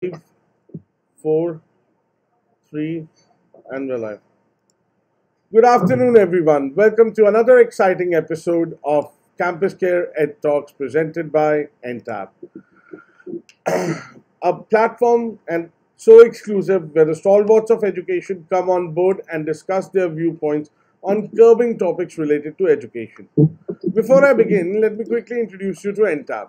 Five, four, three, and we're live. Good afternoon, everyone. Welcome to another exciting episode of Campus Care Ed Talks presented by NTAP, a platform and so exclusive where the stalwarts of education come on board and discuss their viewpoints on curbing topics related to education. Before I begin, let me quickly introduce you to NTAP.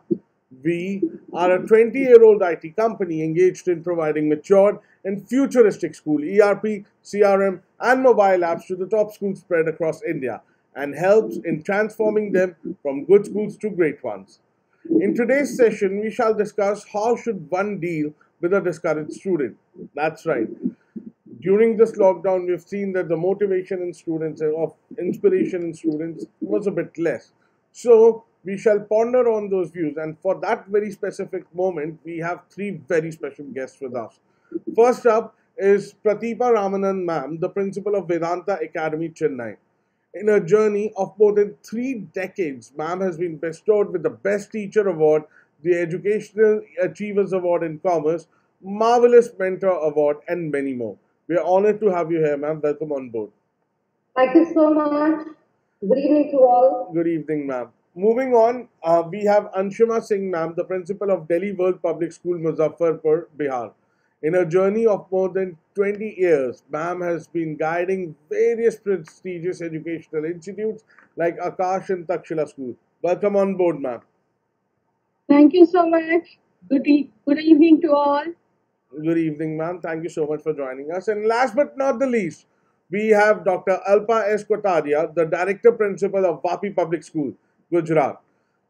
We are a 20-year-old IT company engaged in providing mature and futuristic school ERP, CRM, and mobile apps to the top schools spread across India and helps in transforming them from good schools to great ones. In today's session, we shall discuss how should one deal with a discouraged student. That's right. During this lockdown, we've seen that the motivation in students of inspiration in students was a bit less. So we shall ponder on those views, and for that very specific moment, we have three very special guests with us. First up is Pratibha Ramanan ma'am, the principal of Vedanta Academy, Chennai. In her journey of more than 3 decades, ma'am has been bestowed with the Best Teacher Award, the Educational Achievers Award in Commerce, Marvelous Mentor Award, and many more. We are honored to have you here, ma'am. Welcome on board. Thank you so much. Good evening to all. Good evening, ma'am. Moving on, we have Anshuma Singh, ma'am, the principal of Delhi World Public School, Muzaffarpur, Bihar. In a journey of more than 20 years, ma'am has been guiding various prestigious educational institutes like Akash and Takshila School. Welcome on board, ma'am. Thank you so much. Good evening to all. Good evening, ma'am. Thank you so much for joining us. And last but not the least, we have Dr. Alpa S. Kotaria, the Director Principal of Vapi Public School, Gujarat.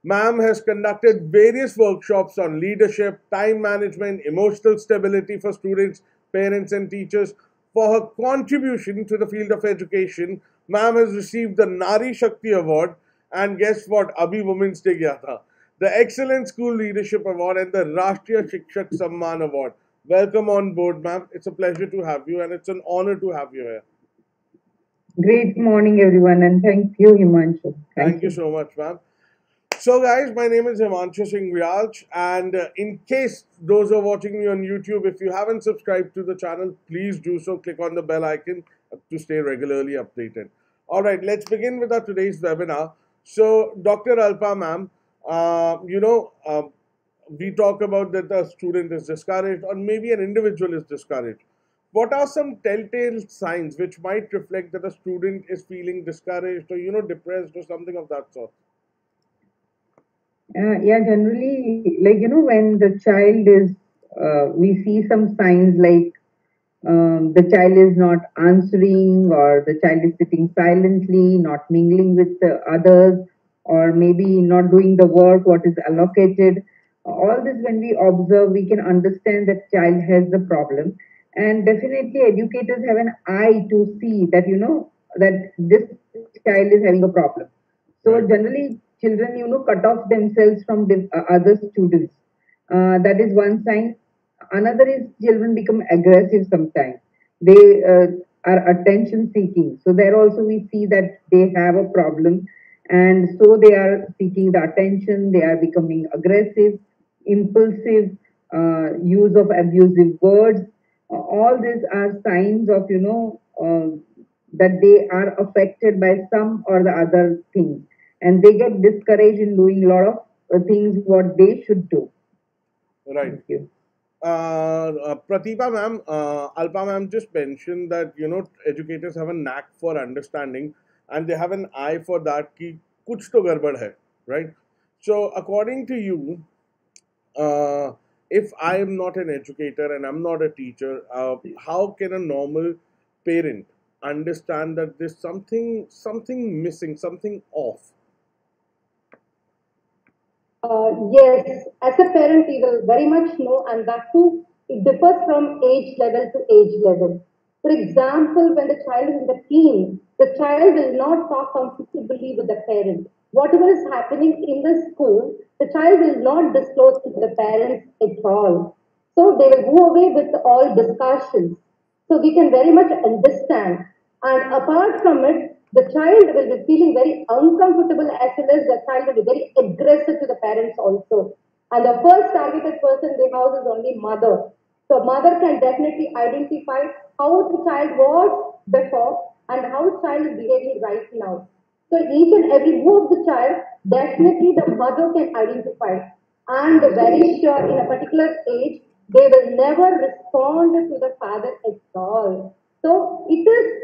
Ma'am has conducted various workshops on leadership, time management, emotional stability for students, parents, and teachers. For her contribution to the field of education, ma'am has received the Nari Shakti Award and guess what? Abhi Women's Day gaya tha. The Excellent School Leadership Award and the Rashtriya Shikshak Samman Award. Welcome on board, ma'am. It's a pleasure to have you and it's an honor to have you here. Great morning, everyone, and thank you, Himanshu. Thank Thank you you. so much, ma'am. So, guys, my name is Himanshu Singh Rialch, and in case those who are watching me on YouTube, if you haven't subscribed to the channel, please do so. Click on the bell icon to stay regularly updated. All right, let's begin with our today's webinar. So, Dr. Alpa, ma'am, we talk about that the student is discouraged, or maybe an individual is discouraged. What are some telltale signs which might reflect that a student is feeling discouraged or depressed or something of that sort? Yeah, generally, when the child is, we see some signs like the child is not answering, or the child is sitting silently, not mingling with the others, or maybe not doing the work what is allocated. All this, when we observe, we can understand that child has the problem, and definitely educators have an eye to see that that this child is having a problem. So Right. generally, children, cut off themselves from other students. That is one sign. Another is children become aggressive sometimes. They are attention seeking. So there also we see that they have a problem, and so they are seeking the attention. They are becoming aggressive, impulsive, use of abusive words. All these are signs of that they are affected by some or the other thing, and they get discouraged in doing a lot of things what they should do. Right. Thank you. Pratibha ma'am, Alpa ma'am just mentioned that educators have a knack for understanding and they have an eye for that कि कुछ तो गड़बड़ है, right? So according to you, if I am not an educator and I'm not a teacher, how can a normal parent understand that there's something missing, something off? Yes, as a parent, we will very much know, and that too, it differs from age level to age level. For example, when the child is in the teen, the child will not talk comfortably with the parent. Whatever is happening in the school, the child will not disclose to the parents at all. So they will go away with all discussions. So we can very much understand. And apart from it, the child will be feeling very uncomfortable, as well as the child will be very aggressive to the parents also. And the first targeted person in the house is only mother. So mother can definitely identify how the child was before and how the child is behaving right now. So each and every move of the child, definitely the mother can identify. And very sure in a particular age, they will never respond to the father at all. So it is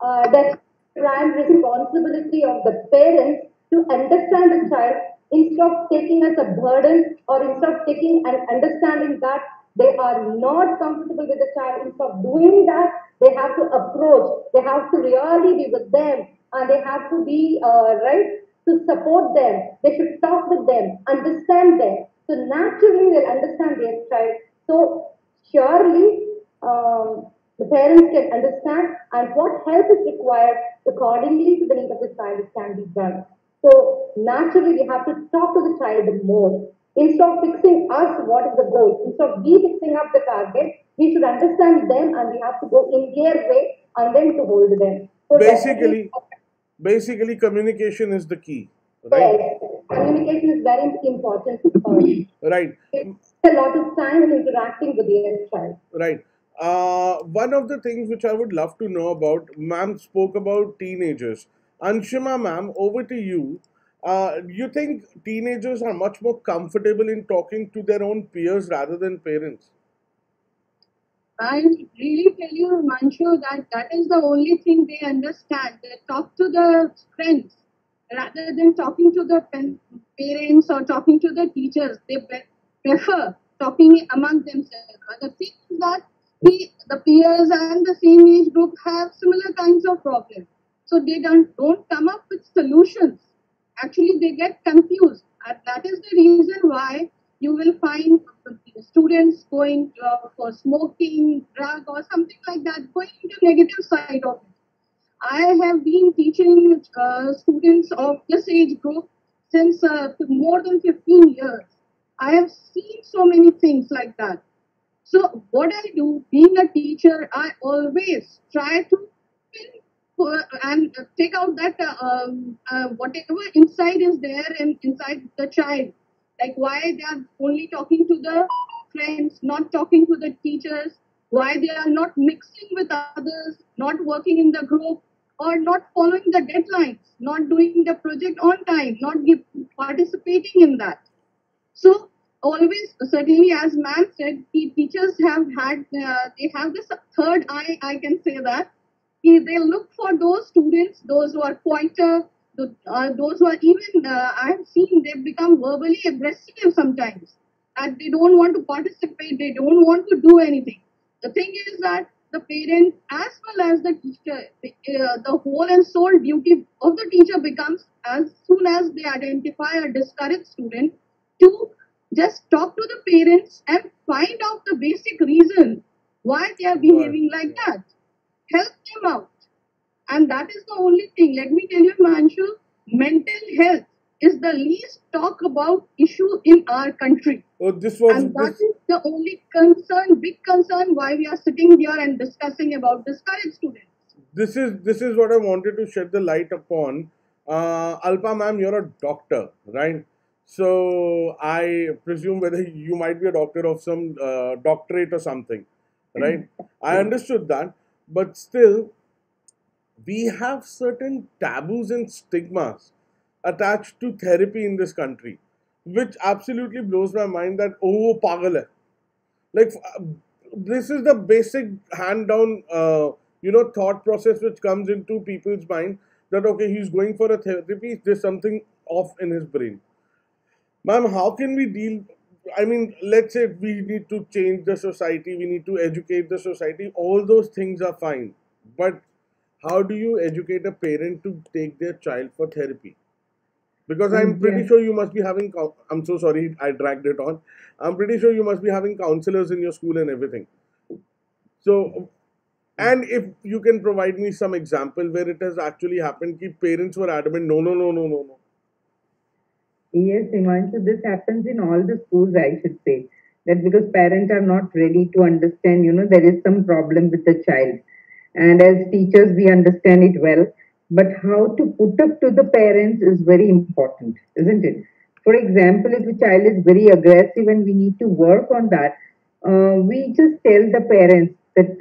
the prime responsibility of the parents to understand the child instead of taking as a burden or instead of taking and understanding that they are not comfortable with the child. Instead of doing that, they have to approach, they have to really be with them, and they have to be right to support them. They should talk with them, understand them. So naturally, they'll understand their child. So surely, the parents can understand and what help is required accordingly to the need of the child it can be done. So naturally we have to talk to the child more. Instead of fixing us what is the goal, instead of we fixing up the target, we should understand them and we have to go in their way and then to hold them. So definitely Basically, basically, communication is the key, right? yes, communication is very important. Right. It takes a lot of time in interacting with their child. Right. One of the things which I would love to know about, ma'am spoke about teenagers. Anshima, ma'am, over to you. You think teenagers are much more comfortable in talking to their own peers rather than parents? I really tell you, Manshu, that that is the only thing they understand. They talk to the friends rather than talking to the parents or talking to the teachers. They prefer talking among themselves. But the thing is that the peers and the same age group have similar kinds of problems. So they don't come up with solutions. Actually, they get confused. And that is the reason why you will find students going for smoking, drug, or something like that, going into negative side of it. I have been teaching students of this age group since more than 15 years. I have seen so many things like that. So what I do, being a teacher, I always try to pin and take out that whatever inside is there and inside the child, like why they are only talking to the friends, not talking to the teachers, why they are not mixing with others, not working in the group, or not following the deadlines, not doing the project on time, not participating in that. So always, certainly, as ma'am said, the teachers have had, they have this third eye, I can say that. They look for those students, those who are quieter, those who are even, I have seen they become verbally aggressive sometimes. That they don't want to participate, they don't want to do anything. The thing is that the parent as well as the teacher, the whole and sole duty of the teacher becomes as soon as they identify a discouraged student to just talk to the parents and find out the basic reason why they are Right. behaving like that. Help them out. And that is the only thing. Let me tell you, Manshu, mental health is the least talk about issue in our country. Oh, this was And that this. is the only concern, big concern, why we are sitting here and discussing about discouraged students. This is what I wanted to shed the light upon. Alpa, ma'am, you're a doctor, right? So I presume whether you might be a doctor of some doctorate or something, right? I understood that, but still, we have certain taboos and stigmas attached to therapy in this country, which absolutely blows my mind. That oh, pagal hai. Like this is the basic hand down thought process which comes into people's mind, that okay, he's going for a therapy, there's something off in his brain. Ma'am, how can we deal? I mean, let's say we need to change the society, we need to educate the society, all those things are fine, but how do you educate a parent to take their child for therapy? Because I'm pretty Yeah. sure you must be having. I'm so sorry I dragged it on. I'm pretty sure you must be having counselors in your school and everything. So, and if you can provide me some example where it has actually happened, ki parents were adamant, no, no, no, no, no, no. Yes, Himanshu, this happens in all the schools, I should say. That because parents are not ready to understand, there is some problem with the child. And as teachers, we understand it well. But how to put up to the parents is very important, isn't it? For example, if a child is very aggressive and we need to work on that, we just tell the parents that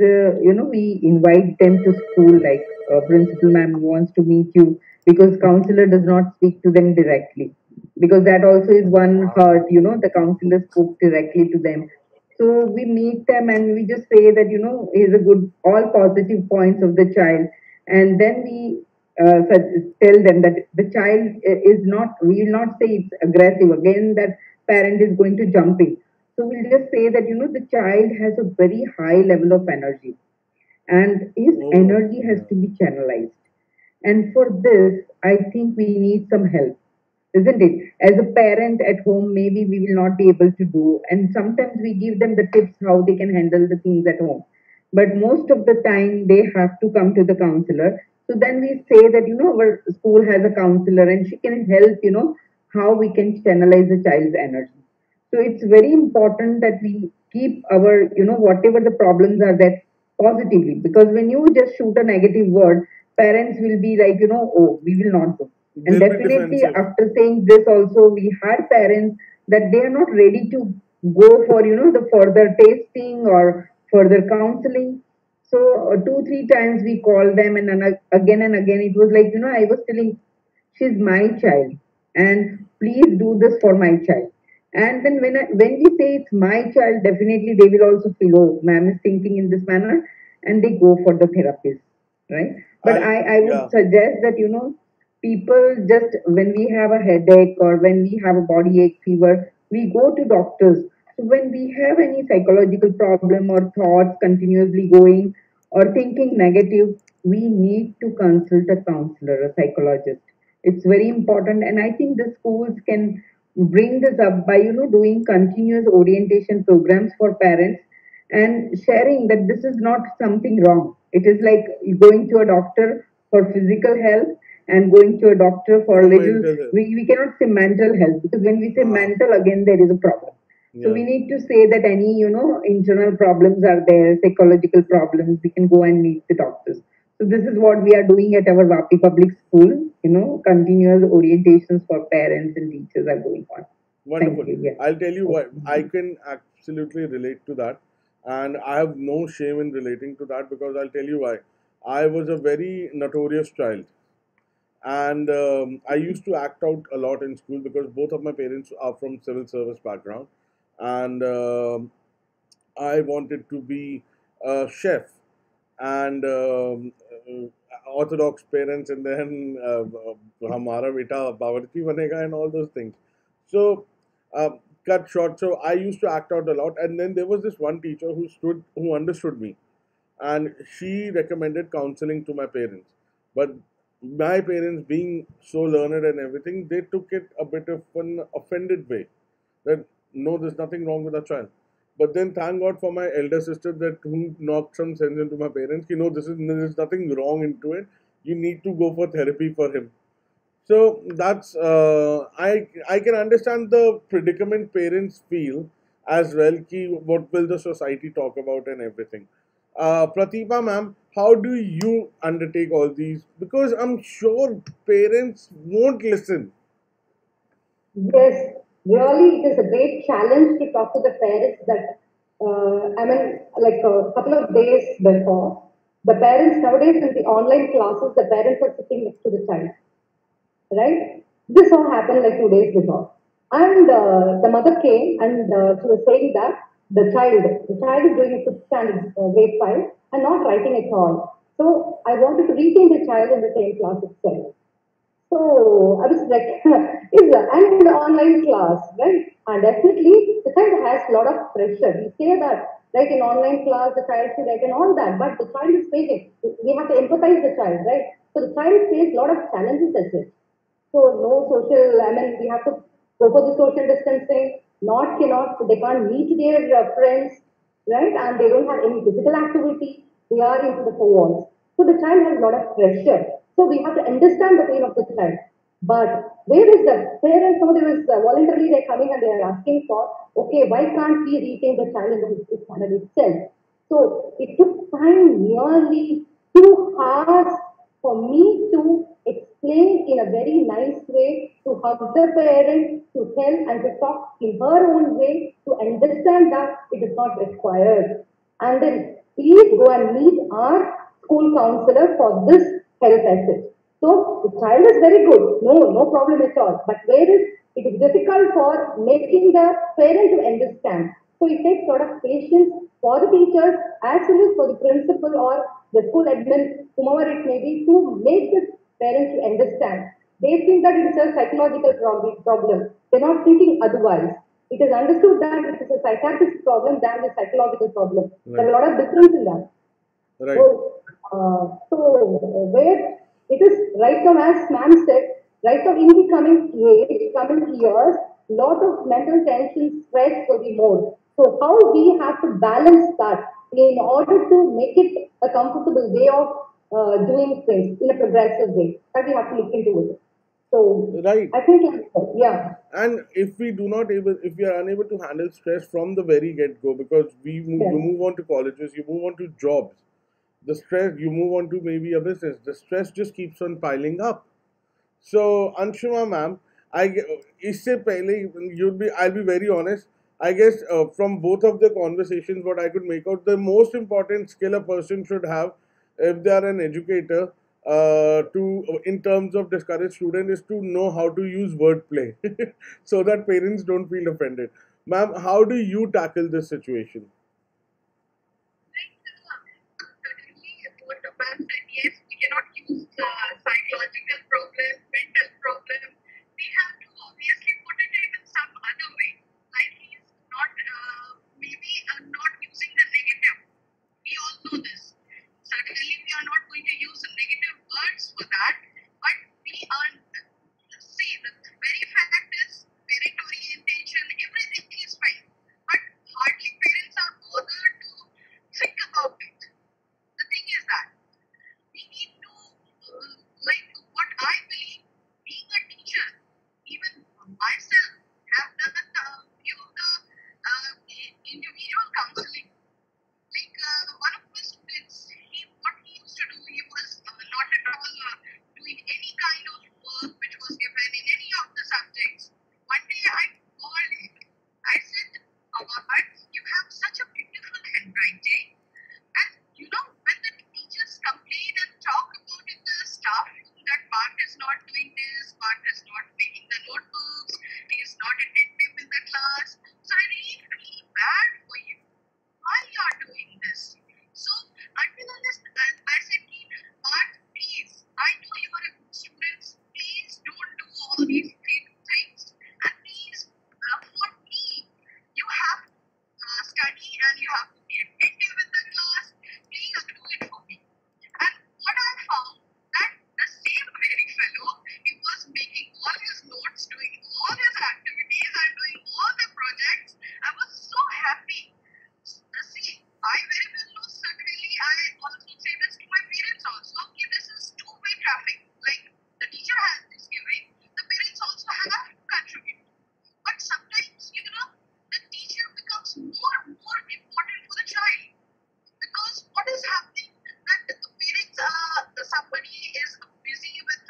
we invite them to school, like principal ma'am wants to meet you, because counselor does not speak to them directly, because that also is one hurt. The counselor spoke directly to them. So we meet them and we just say that is a good, all positive points of the child, and then we tell them that the child is not, we will not say it's aggressive again, that parent is going to jump in. So we'll just say that the child has a very high level of energy, and his Oh, energy has yeah. to be channelized. And for this, I think we need some help, isn't it? As a parent at home, maybe we will not be able to do, and sometimes we give them the tips how they can handle the things at home. But most of the time, they have to come to the counselor. So then we say that our school has a counselor, and she can help. How we can channelize the child's energy. So it's very important that we keep our, whatever the problems are, that positively. Because when you just shoot a negative word, parents will be like, oh, we will not go. And They'll be definitely defensive. after saying this also, we had parents that they are not ready to go for, the further tasting or further counseling. So two, three times we called them, and again, it was like, I was telling, she's my child, and please do this for my child. And then when we say it's my child, definitely they will also feel, oh, ma'am is thinking in this manner, and they go for the therapist, right? But I'll, I would yeah. suggest that people, just when we have a headache or when we have a body ache, fever, we go to doctors. So when we have any psychological problem or thoughts continuously going or thinking negative, we need to consult a counselor, a psychologist. It's very important, and I think the schools can bring this up by doing continuous orientation programs for parents and sharing that this is not something wrong. It is like going to a doctor for physical health and going to a doctor for For little. mental health. We cannot say mental health, because when we say Ah, mental, again there is a problem. So yeah. we need to say that any internal problems are there, psychological problems, we can go and meet the doctors. So this is what we are doing at our Vapi Public School. Continuous orientations for parents and teachers are going on. Thank Wonderful. you. Yeah. I'll tell you what, I can absolutely relate to that. And I have no shame in relating to that because I'll tell you why. I was a very notorious child. And I used to act out a lot in school because both of my parents are from civil service background. And I wanted to be a chef and orthodox parents, and then हमारा बेटा बावर्ची बनेगा and all those things. So uh, cut short. So I used to act out a lot, and then there was this one teacher who understood me, and she recommended counseling to my parents. But my parents, being so learned and everything, they took it a bit of an offended way. That no, there's nothing wrong with our child. But then thank God for my elder sister that who knocked some sense into my parents. There's nothing wrong into it. You need to go for therapy for him. So that's I can understand the predicament parents feel as well. Ki what will the society talk about and everything. Pratibha ma'am, how do you undertake all these? Because I'm sure parents won't listen. Yes, really, it is a great challenge to talk to the parents that, I mean, like a couple of days before, the parents nowadays in the online classes, the parents are sitting next to the child, right? This all happened like 2 days before. And the mother came and she was saying that the child is doing a fifth standard grade 5 and not writing at all. So I wanted to retain the child in the same class itself. So I was like, is I'm in the online class, right? And definitely the child has a lot of pressure. We say that, right, in online class, the child should write and all that, but the child is facing. We have to empathize the child, right? So the child faces a lot of challenges as well. So no social, I mean, we have to go for the social distancing, not cannot, they can't meet their friends, right? And they don't have any physical activity. They are into the four walls. So the child has a lot of pressure. So we have to understand the pain of the child. But where is the parents? Now there is voluntarily they're coming and they are asking for, okay, why can't we retain the child in the fifth standard itself? So it took time, nearly 2 hours for me to explain explain in a very nice way to hug the parent, to tell and to talk in her own way to understand that it is not required. And then please go and meet our school counselor for this health asset. So the child is very good, no problem at all. But where is it is difficult for making the parent to understand. So it takes a lot of patience for the teachers as well as for the principal or the school admin, whomever it may be, to make the parents to understand. They think that it is a psychological problem. They're not thinking otherwise. It is understood that it is a psychiatric problem than a psychological problem. There are Right. a lot of difference in that. Right. So where it is right now, as ma'am said, right now in the coming years, lot of mental tension, stress will be more. So how we have to balance that in order to make it a comfortable way of doing things in a progressive way, that we have to look into it. So Right. I think, yeah, And if we do not able, if we are unable to handle stress from the very get go, because you yes, move on to colleges, you move on to jobs, the stress, you move on to maybe a business, the stress just keeps on piling up. So Anshuma ma'am, इससे पहले you'd be, I'll be very honest. I guess from both of the conversations, what I could make out, the most important skill a person should have if they are an educator, to in terms of discourage student, is to know how to use wordplay, so that parents don't feel offended. Ma'am, how do you tackle this situation? Certainly, what the man said, yes, we cannot use psychological problem, mental problem. We have to obviously put it in some other way. Like he's not, maybe not using the negative. We all know this. Certainly, we are not going to use negative words for that, but we are, see, the very fact is parent orientation, everything is fine. But hardly parents are bothered to think about it. The thing is that we need to, like what I believe, being a teacher, even myself, have done few of the individual counseling. Like one of my students, what he used to do, he was not at all doing any kind of work which was given in any of the subjects. One day I called him. I said, Awad, you have such a beautiful handwriting. And you know, when the teachers complain and talk about in the staff room that Parth is not doing this, Parth is not making the notebooks, he is not attentive in the class. So I really feel bad for you. Why you are doing this? So until unless I said, Parth, please, I know you are a good student. Please don't do all these things. And please, for me, you have to study and you have to be attentive in the class. Please do it for me. And what I found that the same very fellow, he was making all his notes, doing all his activities and doing all the projects. I was so happy. See, I very well know, certainly I also say this to my parents also. Okay, this is two-way traffic. Like the teacher has this giving, the parents also have to contribute. But sometimes, you know, the teacher becomes more and more important for the child. Because what is happening that the parents, somebody is busy with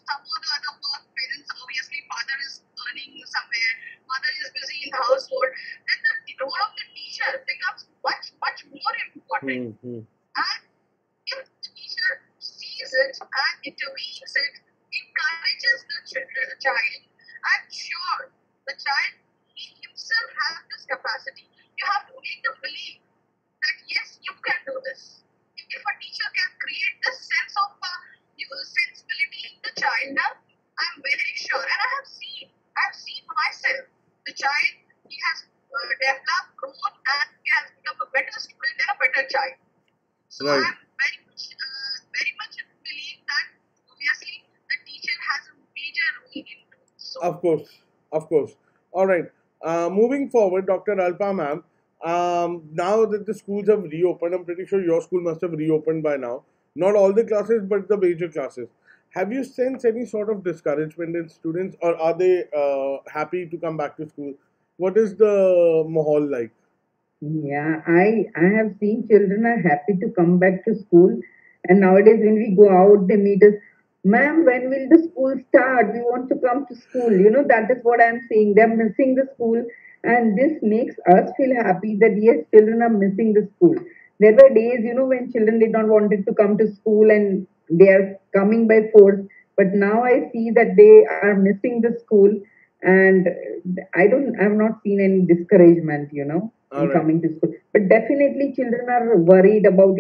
some or the other work. Parents, obviously, father is earning somewhere, mother is busy in the household. Then the role of the teacher becomes much more important. Hmm. And if the teacher sees it and intervenes it, encourages the child, I'm sure the child, he himself has this capacity. You have to make them believe that yes, you can do this. If a teacher can create this sense of sensibility in the child, now I'm very sure, and I've seen myself, the child, he has developed, grown, and he has become a better student and a better child. So Right. I'm very much believe that obviously the teacher has a major role into. So Of course, of course. All right. Moving forward, Dr. Alpa ma'am, now that the schools have reopened, I'm pretty sure your school must have reopened by now. Not all the classes, but the major classes. Have you sensed any sort of discouragement in students, or are they happy to come back to school? What is the mahal like? Yeah, I have seen children are happy to come back to school, and nowadays when we go out, they meet us. Ma'am, when will the school start? We want to come to school. That is what I'm saying. They're missing the school, and this makes us feel happy that yes, children are missing the school. There were days, when children did not wanted to come to school and they are coming by force. But now I see that they are missing the school, and I've not seen any discouragement, All in right. coming to school. But definitely, children are worried about,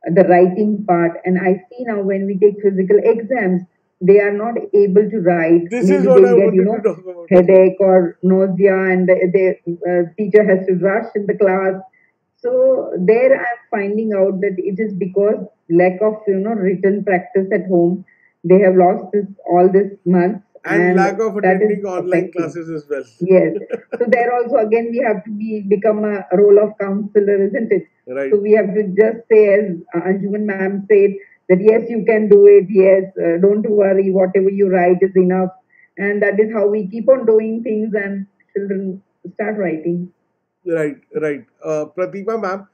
the writing part. And I see now when we take physical exams, they are not able to write. This is Maybe what I they'll get, wanted to talk about as well. headache or nausea, and the teacher has to rush in the class. So there I'm finding out that it is because lack of, written practice at home. They have lost this all this months, And and lack of that is attending online affecting. classes as well. Yes. So there also again we have to become a role of counselor, isn't it? Right. So we have to just say, as Anjuman ma'am said, that yes, you can do it. Yes, don't worry. Whatever you write is enough, and that is how we keep on doing things, and children start writing. Right, right. Pratima ma'am,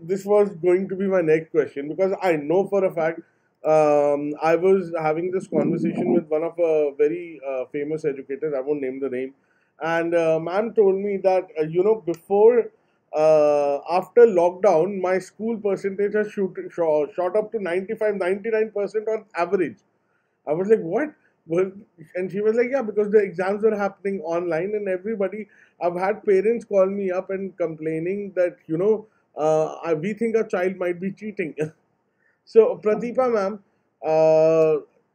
this was going to be my next question because I know for a fact I was having this conversation with one of very famous educators. I won't name the name, and ma'am told me that before after lockdown, my school percentage has shot up to 95, 99% on average. I was like, what? Well, and she was like, yeah, because the exams were happening online and everybody, I've had parents call me up and complaining that, we think a child might be cheating. So, Pratipa ma'am,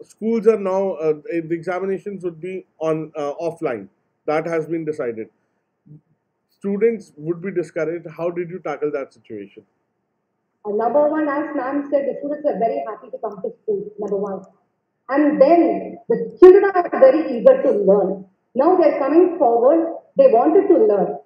schools are now, the examinations would be on offline. That has been decided. Students would be discouraged. How did you tackle that situation? Number one, as ma'am said, the students are very happy to come to school, number one. And then the children are very eager to learn. Now they're coming forward, they wanted to learn.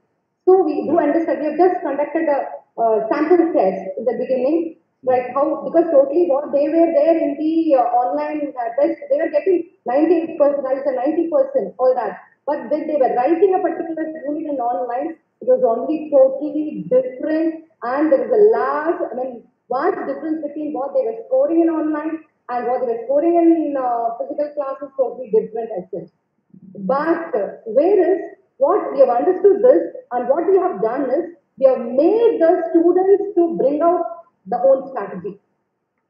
So we do Yeah. understand. We have just conducted a sample test in the beginning, like how, because totally what they were there in the online test, they were getting 98%, I said 90%, all that. But when they were writing a particular unit in online, it was only totally different, and there is a large, I mean, vast difference between what they were scoring in online and what they were scoring in physical classes, totally different as such. But whereas what we have understood this and what we have done is we have made the students to bring out the own strategy.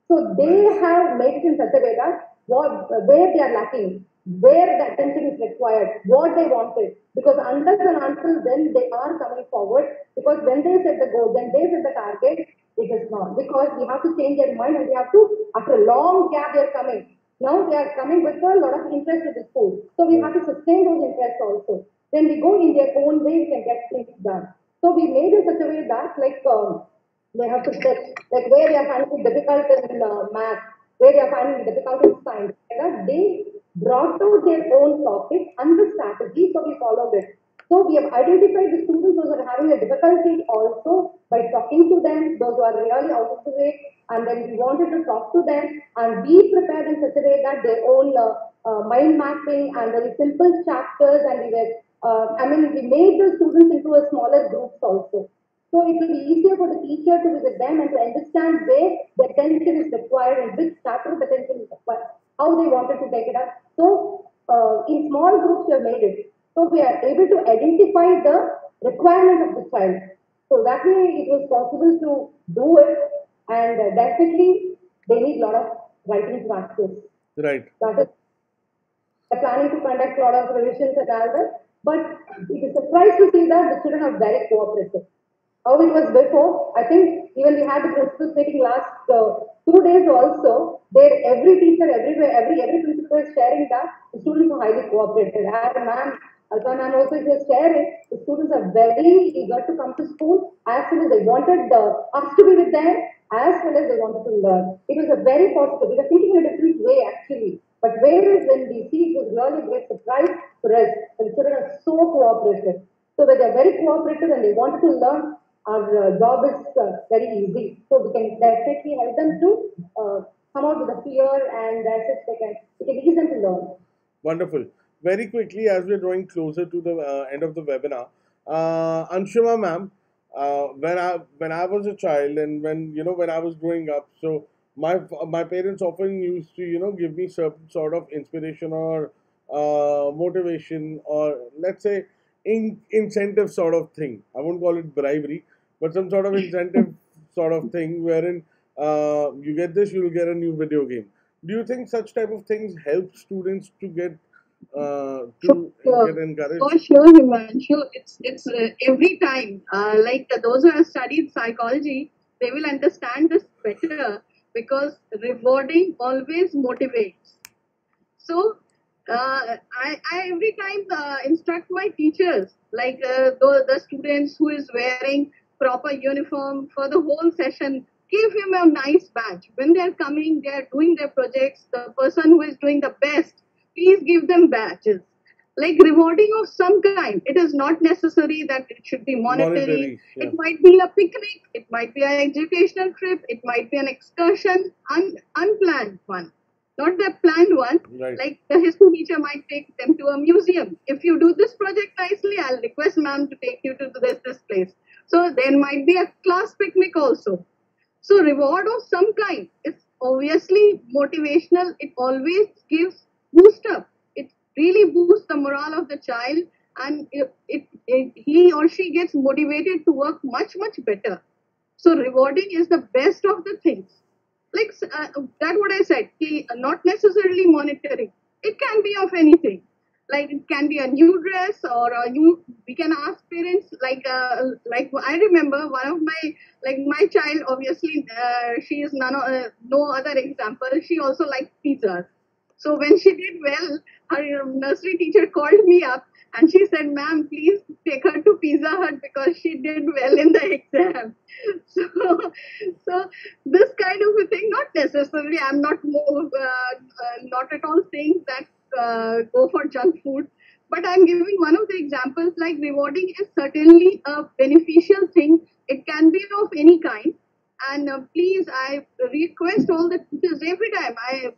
So they Nice. have made it in such a way that where they are lacking, where the attention is required, what they wanted. Because unless and until then they are coming forward, because when they set the goal, when they set the target, it is not. Because we have to change their mind and we have to, after a long gap, they are coming. Now they are coming with a lot of interest in the school. So we have Right. to sustain those interests also. When we go in their own way, we can get things done. So we made in such a way that they have to set like where they are finding it difficult in math, where they are finding it difficult in science. That they brought out their own topic and the strategy, so we followed it. So we have identified the students those are having a difficulty also by talking to them, those who are really out of the way, and then we wanted to talk to them and be prepared in such a way that their own mind mapping and very simple chapters, and we were, I mean, we made the students into a smaller groups also. So it will be easier for the teacher to be with them and to understand where the attention is required and which chapter of attention is required, how they wanted to take it up. So in small groups we have made it. So we are able to identify the requirement of the child. So that way it was possible to do it, and definitely they need a lot of writing practice. Right. That is, we're planning to conduct a lot of revisions and all that, but it is surprised to see that the children are very cooperative. How it was before, I think even we had the principal meeting last 2 days also. There, every teacher, everywhere, every principal is sharing that the students are highly cooperative. And ma'am, Alpha ma'am also is sharing, the students are very eager to come to school as soon as they wanted us to be with them, as well as they wanted to learn. It was a very positive. We were thinking in a different way actually. But whereas when we see, it was really a great surprise for us. The children are so cooperative. So when they're very cooperative and they wanted to learn, our job is very easy. So we can definitely help them to come out with a fear, and as such we can ease them to learn. Wonderful. Very quickly, as we're drawing closer to the end of the webinar, Anshuma ma'am, when I was a child and when I was growing up, so My parents often used to give me certain sort of inspiration or motivation, or let's say incentive sort of thing. I won't call it bribery, but some sort of incentive sort of thing wherein you get this, you'll get a new video game. Do you think such type of things help students to get For to get sure, for encouraged? sure, Himanshu. It's every time. Like those who have studied psychology, they will understand this better because rewarding always motivates. So I every time instruct my teachers, like the students who is wearing proper uniform for the whole session, give him a nice badge. When they are coming, they are doing their projects. The person who is doing the best, please give them badges. Like rewarding of some kind. It is not necessary that it should be monetary. Monetary, It yeah, might be a picnic. It might be an educational trip. It might be an excursion, unplanned one, not the planned one. right. Like the history teacher might take them to a museum. If you do this project nicely, I'll request ma'am to take you to this place. So there might be a class picnic also. So reward of some kind is obviously motivational. It always gives boost up. It really boosts the morale of the child, and he or she gets motivated to work much better. So rewarding is the best of the things. Like that, what I said, not necessarily monetary. It can be of anything. Like it can be a new dress or a new. We can ask parents. Like I remember one of my child. Obviously, she is no other example. She also likes pizzas. So when she did well, her nursery teacher called me up and she said, "Ma'am, please take her to Pizza Hut because she did well in the exam." So, so this kind of a thing, not necessarily. I'm not at all saying that go for junk food, but I'm giving one of the examples. Like rewarding is certainly a beneficial thing. It can be of any kind, and please, I request all the teachers every time I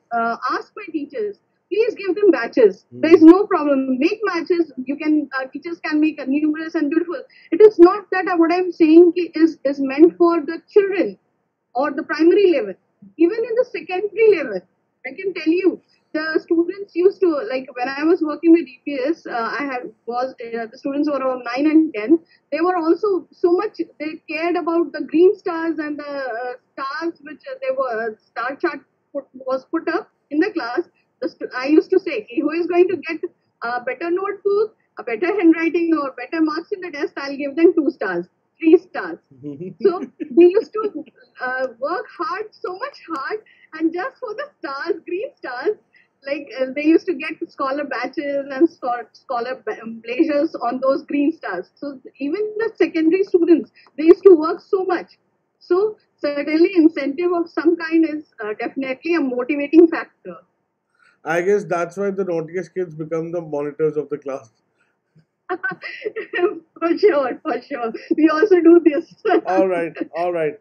ask my teachers, please give them batches. There is Hmm. no problem. Make matches. You can teachers can make a numerous and beautiful. It is not that what I'm saying is meant for the children or the primary level. Even in the secondary level, I can tell you the students used to, like when I was working with EPS. I had was The students were around 9 and 10. They were also so much they cared about the green stars and the stars which they were star chart was put up in the class. I used to say, who is going to get a better notebook, a better handwriting, or better marks in the test? I'll give them 2 stars, 3 stars. So we used to work hard, so much hard, and just for the stars, green stars, like they used to get scholar badges and scholar blazers on those green stars. So even the secondary students, they used to work so much. So certainly incentive of some kind is definitely a motivating factor. I guess that's why the naughtiest kids become the monitors of the class. For sure, for sure. We also do this. All right, all right.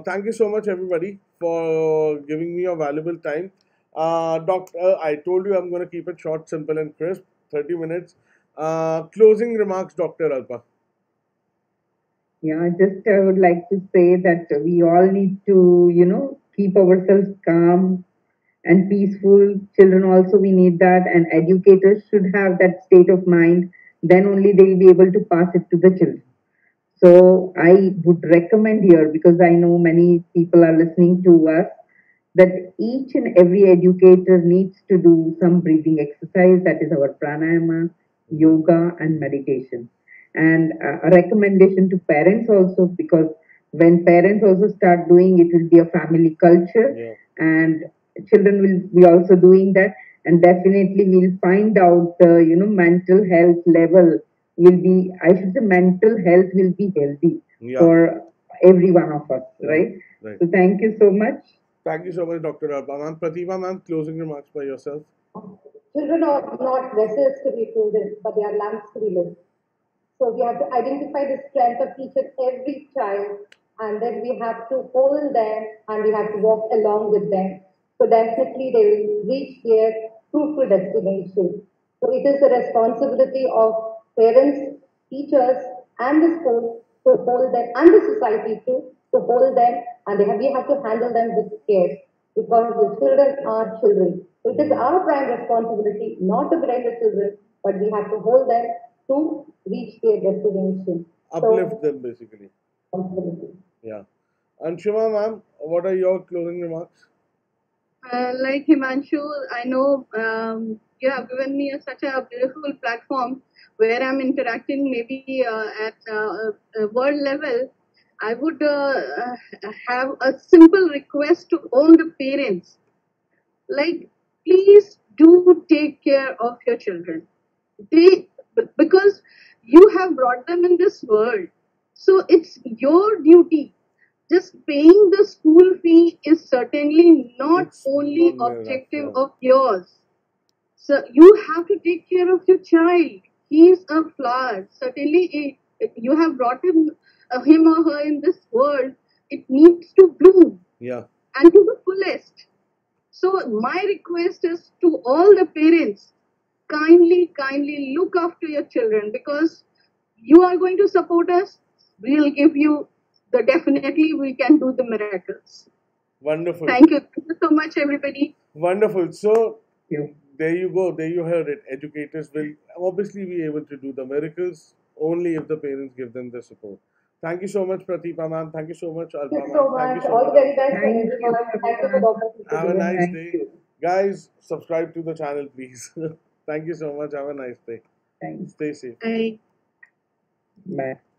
Thank you so much, everybody, for giving me your valuable time. Doctor, I told you I'm going to keep it short, simple, and crisp. 30 minutes. Closing remarks, Doctor Alpa. Yeah, just I would like to say that we all need to, keep ourselves calm and peaceful. Children also, we need that, and educators should have that state of mind. Then only they'll be able to pass it to the children. So I would recommend here, because I know many people are listening to us, that each and every educator needs to do some breathing exercise, that is our pranayama, Mhm. yoga, and meditation. And a recommendation to parents also, because when parents also start doing, it will be a family culture, Yeah. and children will be also doing that, and definitely we'll find out the mental health level will be, I should say, mental health will be healthy Yeah. for every one of us, Right. right? Right. So thank you so much. Thank you so much, Doctor Alpa. Ma'am, Pratima, ma'am, closing remarks by yourself. Children are not vessels to be filled, but they are lamps to be lit. So we have to identify the strength of each and every child, and then we have to hold them and we have to walk along with them. So definitely they will reach their fruitful destination. So it is the responsibility of parents, teachers, and the school to hold them, and the society too, to hold them, and we have to handle them with care because the children are children. It is our prime responsibility not to blame the children, but we have to hold them to reach their destination. Uplift them basically. Responsibility. Yeah. Anshuma ma'am, what are your closing remarks? Like Himanshu, I know you have given me such a beautiful platform where I'm interacting maybe at world level. I would have a simple request to all the parents. Like, please do take care of your children. Because you have brought them in this world. So it's your duty. Just paying the school fee is certainly not It's only not enough, objective yeah. of yours. So you have to take care of your child. He is a flower. Certainly, you have brought him or her in this world. It needs to bloom Yeah. and to the fullest. So my request is to all the parents, kindly look after your children because you are going to support us. We'll give you the definitely we can do the miracles. Wonderful. Thank you. Thank you so much, everybody. Wonderful. So You. there you go. There you heard it. Educators will obviously be able to do the miracles only if the parents give them the support. Thank you so much, Pratibha ma'am. Thank you so much, Thank Alpa you ma'am. so Thank you much. so All the much, very Anshuma best for ma'am. Thank you, everyone. Thank you for the everyone. opportunity Have a given. nice Thank day. you. Guys, subscribe to the channel, please. Thank you so much. Have a nice day. Thanks. Stay safe. Bye. Bye.